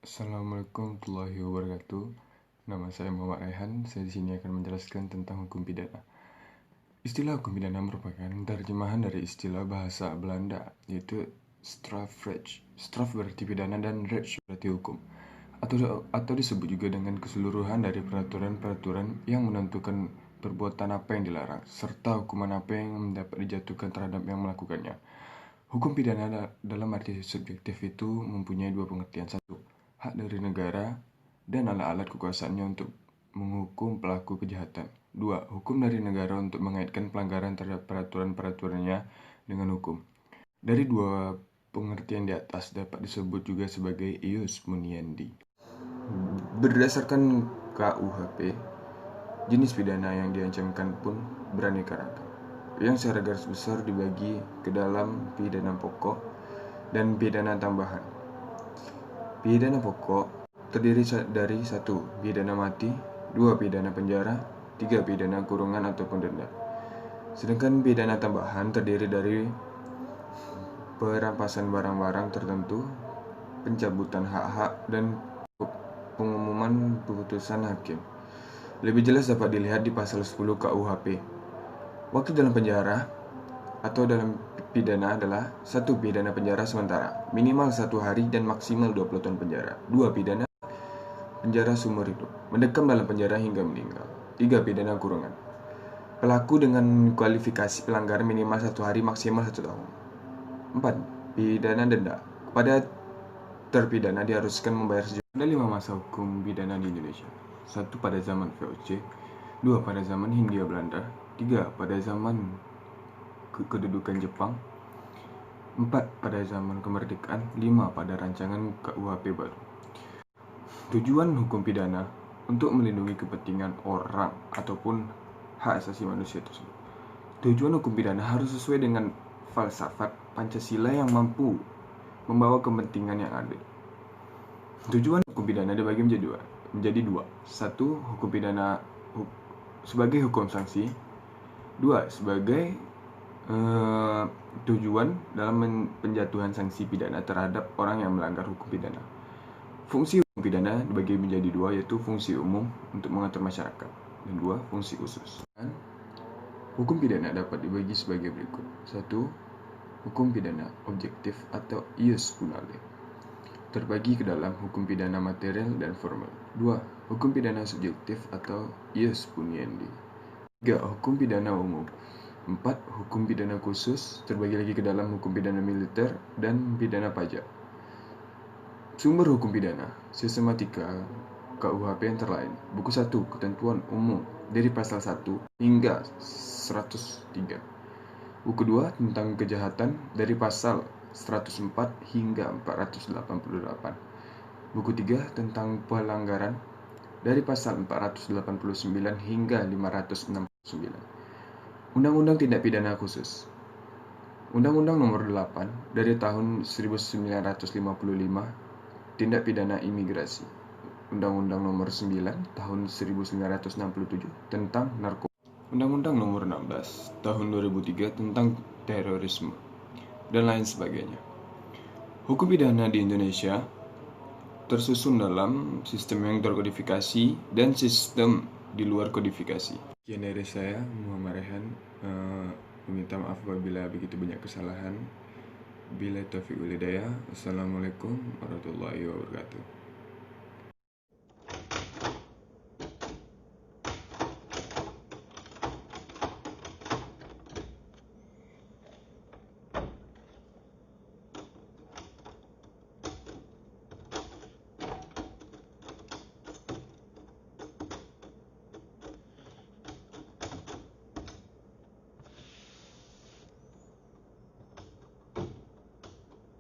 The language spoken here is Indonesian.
Assalamualaikum warahmatullahi wabarakatuh. Nama saya Muhammad Raihan. Saya di sini akan menjelaskan tentang hukum pidana. Istilah hukum pidana merupakan terjemahan dari istilah bahasa Belanda, yaitu strafrecht. Straf berarti pidana dan recht berarti hukum. Atau disebut juga dengan keseluruhan dari peraturan-peraturan yang menentukan perbuatan apa yang dilarang, serta hukuman apa yang dapat dijatuhkan terhadap yang melakukannya. Hukum pidana dalam arti subjektif itu mempunyai dua pengertian. Satu, hak dari negara dan alat-alat kekuasaannya untuk menghukum pelaku kejahatan. Dua, hukum dari negara untuk mengaitkan pelanggaran terhadap peraturan-peraturannya dengan hukum. Dari dua pengertian di atas dapat disebut juga sebagai ius muniendi. Berdasarkan KUHP, jenis pidana yang diancamkan pun beraneka ragam, yang secara garis besar dibagi ke dalam pidana pokok dan pidana tambahan. Pidana pokok terdiri dari 1. Pidana mati, 2. Pidana penjara, 3. Pidana kurungan ataupun denda. Sedangkan pidana tambahan terdiri dari perampasan barang-barang tertentu, pencabutan hak-hak, dan pengumuman putusan hakim. Lebih jelas dapat dilihat di pasal 10 KUHP. Waktu dalam penjara atau dalam pidana adalah 1. Pidana penjara sementara, minimal 1 hari dan maksimal 20 tahun penjara. 2. Pidana penjara seumur hidup, mendekam dalam penjara hingga meninggal. 3. Pidana kurungan, pelaku dengan kualifikasi pelanggaran minimal 1 hari maksimal 1 tahun. 4. Pidana denda, kepada terpidana diharuskan membayar sejumlah. Ada 5 masa hukum pidana di Indonesia. 1. Pada zaman VOC, 2. Pada zaman Hindia Belanda, 3. pada zaman kedudukan Jepang, 4. pada zaman kemerdekaan, 5. pada rancangan KUHP baru. Tujuan hukum pidana untuk melindungi kepentingan orang ataupun hak asasi manusia tersebut. Tujuan hukum pidana harus sesuai dengan falsafat Pancasila yang mampu membawa kepentingan yang adil. Tujuan hukum pidana dibagi menjadi dua. 1. Hukum pidana sebagai hukum sanksi. 2. Sebagai tujuan dalam penjatuhan sanksi pidana terhadap orang yang melanggar hukum pidana. Fungsi hukum pidana dibagi menjadi dua, yaitu fungsi umum untuk mengatur masyarakat dan 2. Fungsi khusus. Hukum pidana dapat dibagi sebagai berikut. 1. Hukum pidana objektif atau ius punale, terbagi ke dalam hukum pidana material dan formal. 2. Hukum pidana subjektif atau ius puniendi. 3. Hukum pidana umum. 4. Hukum pidana khusus, terbagi lagi ke dalam hukum pidana militer dan pidana pajak. Sumber hukum pidana, sistematika KUHP antara lain: buku 1, ketentuan umum, dari pasal 1 hingga 103. Buku 2, tentang kejahatan, dari pasal 104 hingga 488. Buku 3, tentang pelanggaran, dari pasal 489 hingga 569. Undang-Undang Tindak Pidana Khusus. Undang-Undang Nomor 8 dari tahun 1955 Tindak Pidana Imigrasi. Undang-Undang Nomor 9 tahun 1967 tentang narkoba. Undang-Undang Nomor 16 tahun 2003 tentang terorisme, dan lain sebagainya. Hukum pidana di Indonesia tersusun dalam sistem yang terkodifikasi dan sistem di luar kodifikasi. Sekian dari saya, Muhammad Rehan. Meminta maaf apabila begitu banyak kesalahan. Bila taufiq wal hidayah. Assalamualaikum warahmatullahi wabarakatuh.